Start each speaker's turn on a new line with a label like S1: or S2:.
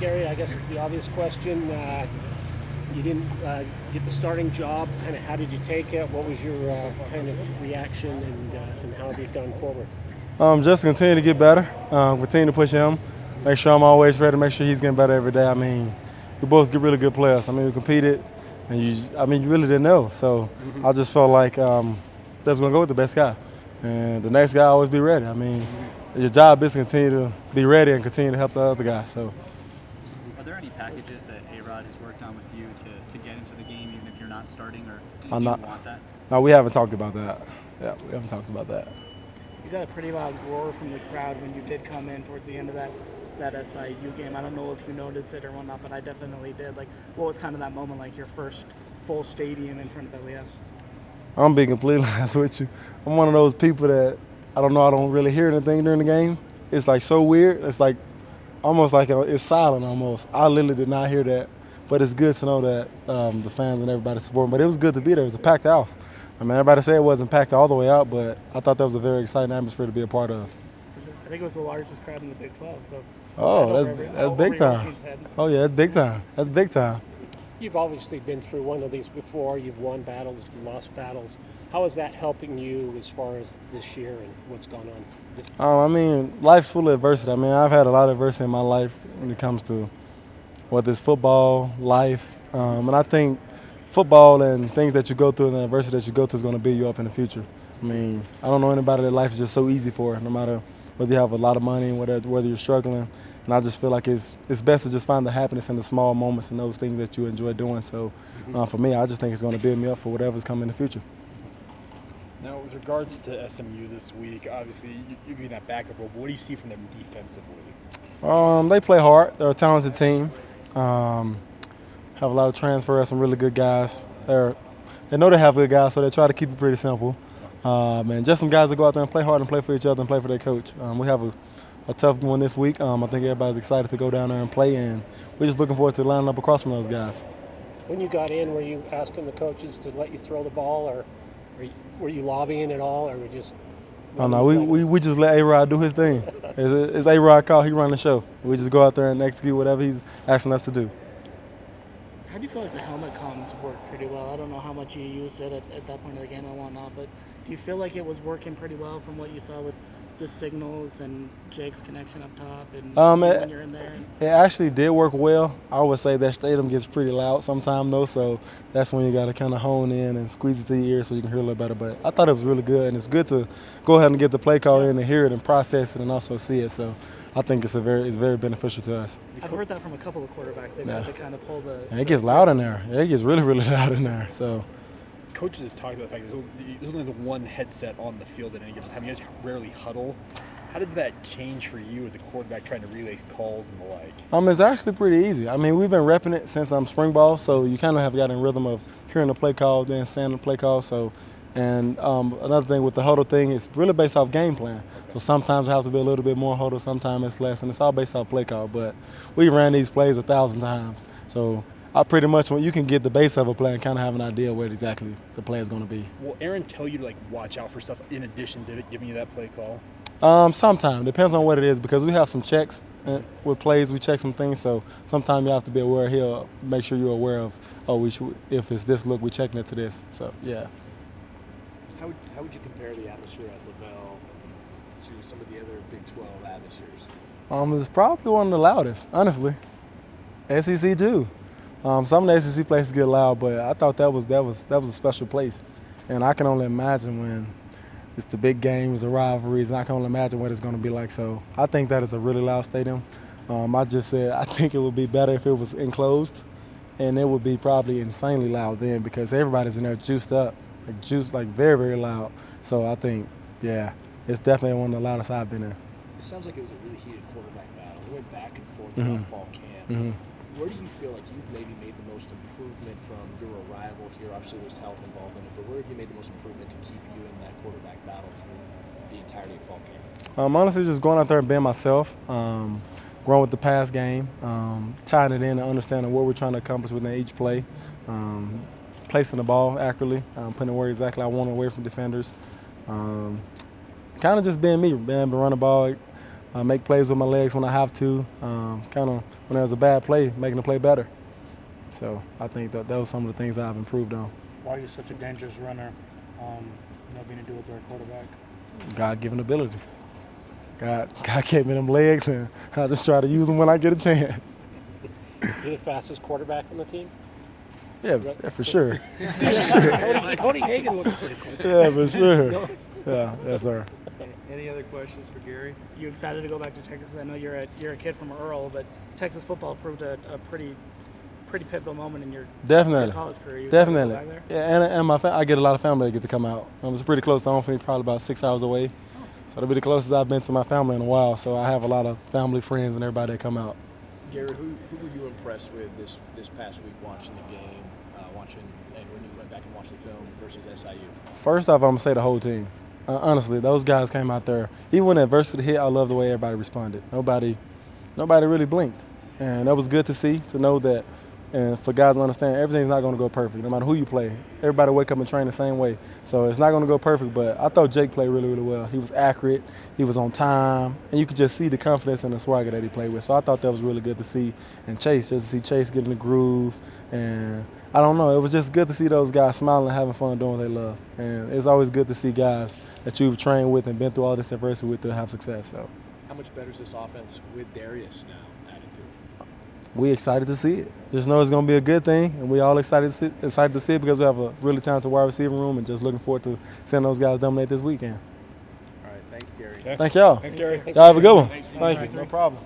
S1: Gerry, I guess the obvious question, you didn't get the starting job. Kind of how did you take it? What was your kind of reaction, and how have you gone forward?
S2: Just continue to get better, continue to push him, make sure I'm always ready, make sure he's getting better every day. I mean, we both get really good players. I mean, we competed, and you really didn't know. So I just felt like that was going to go with the best guy. And the next guy always be ready. I mean, your job is to continue to be ready and continue to help the other guy. So
S3: Are there any packages that A-Rod has worked on with you to get into the game, even if you're not starting, or do
S2: I'm
S3: you
S2: not.
S3: want that?
S2: No, we haven't talked about that. Yeah, we haven't talked about that.
S4: You got a pretty loud roar from the crowd when you did come in towards the end of that SIU game. I don't know if you noticed it or whatnot, but I definitely did. Like, what was kind of that moment, like your first full stadium in front of LES?
S2: I'm being completely honest with you. I'm one of those people that I don't really hear anything during the game. It's like so weird. It's like almost like it's silent almost. I literally did not hear that, but it's good to know that the fans and everybody supporting. But it was good to be there. It was a packed house. I mean, everybody said it wasn't packed all the way out, but I thought that was a very exciting atmosphere to be a part of.
S4: I think it was the largest crowd in the Big 12. So.
S2: Oh, that's big time. Oh yeah, that's big time. That's big time.
S1: You've obviously been through one of these before. You've won battles, you've lost battles. How is that helping you as far as this year and what's gone on?
S2: I mean, life's full of adversity. I mean, I've had a lot of adversity in my life when it comes to whether it's football, life, and I think football and things that you go through and the adversity that you go through is going to build you up in the future. I mean, I don't know anybody that life is just so easy for, no matter whether you have a lot of money, whether you're struggling. And I just feel like it's best to just find the happiness in the small moments and those things that you enjoy doing. So for me, I just think it's going to build me up for whatever's coming in the future.
S5: Now, with regards to SMU this week, obviously you're being that backup role, but what do you see from them defensively?
S2: They play hard. They're a talented team. Have a lot of transfer, some really good guys. They know they have good guys, so they try to keep it pretty simple. And just some guys that go out there and play hard and play for each other and play for their coach. We have a tough one this week. I think everybody's excited to go down there and play, and we're just looking forward to lining up across from those guys.
S1: When you got in, were you asking the coaches to let you throw the ball, or were you lobbying at all, or were just?
S2: Oh no, we just let A-Rod do his thing. It's A-Rod call, he run the show. We just go out there and execute whatever he's asking us to do.
S4: How do you feel like the helmet comms work pretty well? I don't know how much you used it at that point of the game and whatnot, but do you feel like it was working pretty well from what you saw with the signals and Jake's connection up top and when you're in there?
S2: It actually did work well. I would say that stadium gets pretty loud sometimes though, so that's when you got to kind of hone in and squeeze it to your ear so you can hear a little better. But I thought it was really good, and it's good to go ahead and get the play call in and hear it and process it and also see it. So I think it's very beneficial to us.
S4: I've heard that from a couple of quarterbacks. They've had to kind of pull the.
S2: And it gets loud in there. It gets really loud in there. So.
S5: Coaches have talked about the fact that there's only the one headset on the field at any given time. You guys rarely huddle. How does that change for you as a quarterback trying to relay calls and the like?
S2: It's actually pretty easy. I mean, we've been repping it since spring ball, so you kind of have gotten rhythm of hearing the play call, then saying the play call. So, and another thing with the huddle thing, it's really based off game plan. So sometimes it has to be a little bit more huddle, sometimes it's less, and it's all based off play call. But we ran these plays 1,000 times, so. I pretty much, when you can get the base of a play and kind of have an idea where exactly the play is going to be.
S5: Will Aaron tell you to watch out for stuff in addition to giving you that play call?
S2: Sometimes. Depends on what it is, because we have some checks with plays. We check some things, so sometimes you have to be aware. He'll make sure you're aware of, if it's this look, we're checking it to this. So, yeah.
S6: How would you compare the atmosphere at LaVell to some of the other Big 12 atmospheres?
S2: It's probably one of the loudest, honestly. SEC too. Some of the SEC places get loud, but I thought that was a special place, and I can only imagine when it's the big games, the rivalries, and I can only imagine what it's going to be like. So I think that is a really loud stadium. I just said I think it would be better if it was enclosed, and it would be probably insanely loud then because everybody's in there juiced up, like very loud. So I think, yeah, it's definitely one of the loudest I've been in.
S6: It sounds like it was a really heated quarterback battle. It went back and forth throughout fall camp. Where do you feel like you've maybe made the most improvement from your arrival here? Obviously, there's health involved in it, but where have you made the most improvement to keep you in that quarterback battle through the entirety of fall camp?
S2: Honestly, just going out there and being myself, growing with the pass game, tying it in and understanding what we're trying to accomplish within each play, placing the ball accurately, putting it where exactly I want away from defenders, kind of just being me, running the ball. make plays with my legs when I have to. Kind of when there's a bad play, making the play better. So I think that was some of the things that I've improved on.
S7: Why are you such a dangerous runner? Being a dual-threat quarterback.
S2: God-given ability. God gave me them legs, and I just try to use them when I get a chance.
S1: You're the fastest quarterback on the team?
S2: Yeah, for sure.
S1: Cody Hagan looks pretty quick.
S2: Yeah, for sure. Yeah, yes, sir.
S8: Any other questions for Gerry?
S4: You excited to go back to Texas? I know you're a kid from Earl, but Texas football proved a pretty pivotal moment in your college career. You excited to go back there?
S2: Yeah, and I get a lot of family that get to come out. It's pretty close to home for me, probably about 6 hours away. So it'll be the closest I've been to my family in a while. So I have a lot of family, friends, and everybody that come out.
S6: Gerry, who were you impressed with this past week watching the game, and when you went back and watched the film versus SIU?
S2: First off, I'm going to say the whole team. Honestly, those guys came out there. Even when adversity hit, I love the way everybody responded. Nobody really blinked. And that was good to see, to know that. And for guys to understand, everything's not going to go perfect, no matter who you play. Everybody wake up and train the same way. So it's not going to go perfect, but I thought Jake played really, really well. He was accurate, he was on time, and you could just see the confidence and the swagger that he played with. So I thought that was really good to see. And Chase, just to see Chase get in the groove. And I don't know, it was just good to see those guys smiling and having fun doing what they love. And it's always good to see guys that you've trained with and been through all this adversity with to have success. So
S6: How much better is this offense with Darius now added to it?
S2: we excited to see it. Just know it's going to be a good thing, and we all excited to see it because we have a really talented wide receiver room, and just looking forward to seeing those guys dominate this weekend.
S8: All right, thanks, Gerry.
S5: Okay.
S2: Thank y'all.
S5: Thanks, Gerry.
S2: Y'all have a good one. Thank you. No problem.